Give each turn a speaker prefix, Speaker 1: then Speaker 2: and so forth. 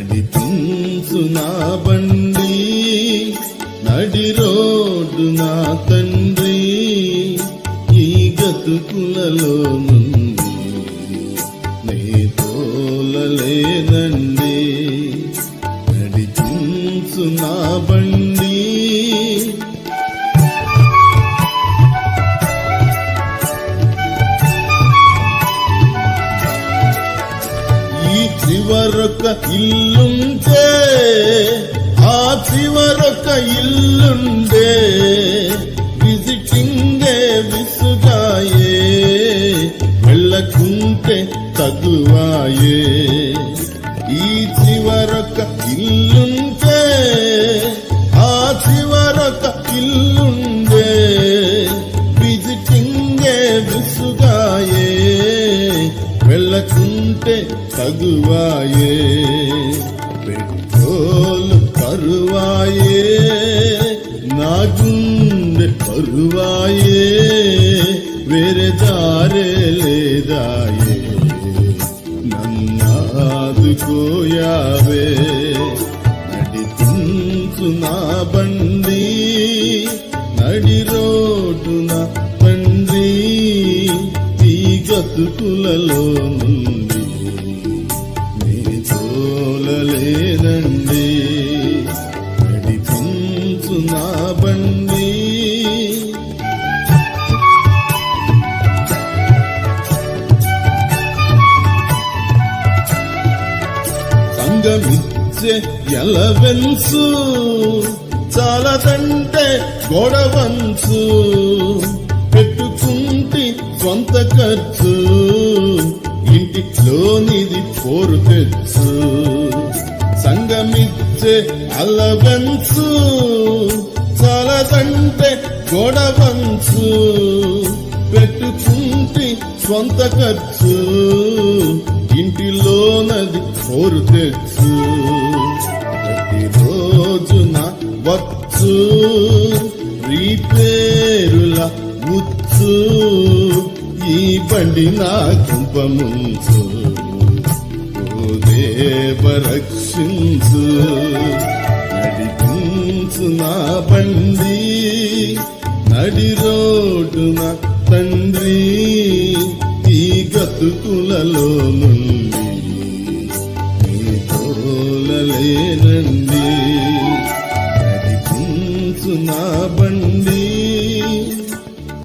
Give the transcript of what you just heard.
Speaker 1: నడిపించు నా బండి నడి రోడ్డు నా తండ్రి ఈ గతుకులలో నుండి నే తోలలేనండి నడిపించు నా బండి చివరొక ఇల్లుంటే ఆ చివరొక ఇల్లుండే విజిటింగే విసుగాయే వెళ్ళకుంటే తగువాయే ఈ చివరొక ఇల్లుంటే ఆ చివరొక ఇల్లుండే విజిటింగే విసుగాయే వెళ్ళకుంటే తగువాయే పెట్రోలు కరువాయే నా గుండె కరువాయే వేరే దారే లేదాయే నన్నాదుకోయావే నడిపించు నా బండి నడి రోడ్డు నా తండ్రి ఈ గతుకులలో నుండి నీ తోలలేనండి నడిపించు నా బండి సంగమిచ్చే ఎలవెన్సు చాలదంటే గొడవంచు పెట్టుకుంటి స్వంత ఖర్చు ఇంటిలోనిది పోరు తెచ్చు సంగమిచ్చే అలవెన్సు చాలదంటే గొడవంచు పెట్టుకుంటి స్వంత ఖర్చు ఇంటిలోనది పోరు తెచ్చు ప్రతిరోజున వచ్చు రీపేరుల ఉచ్చు ఈ బండి నా కుంపముంచు ఓ దేవ రక్షించు నడిపించు నా బండి నడి రోడ్డు నా తండ్రి ఈ గతుకులలో నుండి నీ తోలలేనండి నడిపించు నా బండి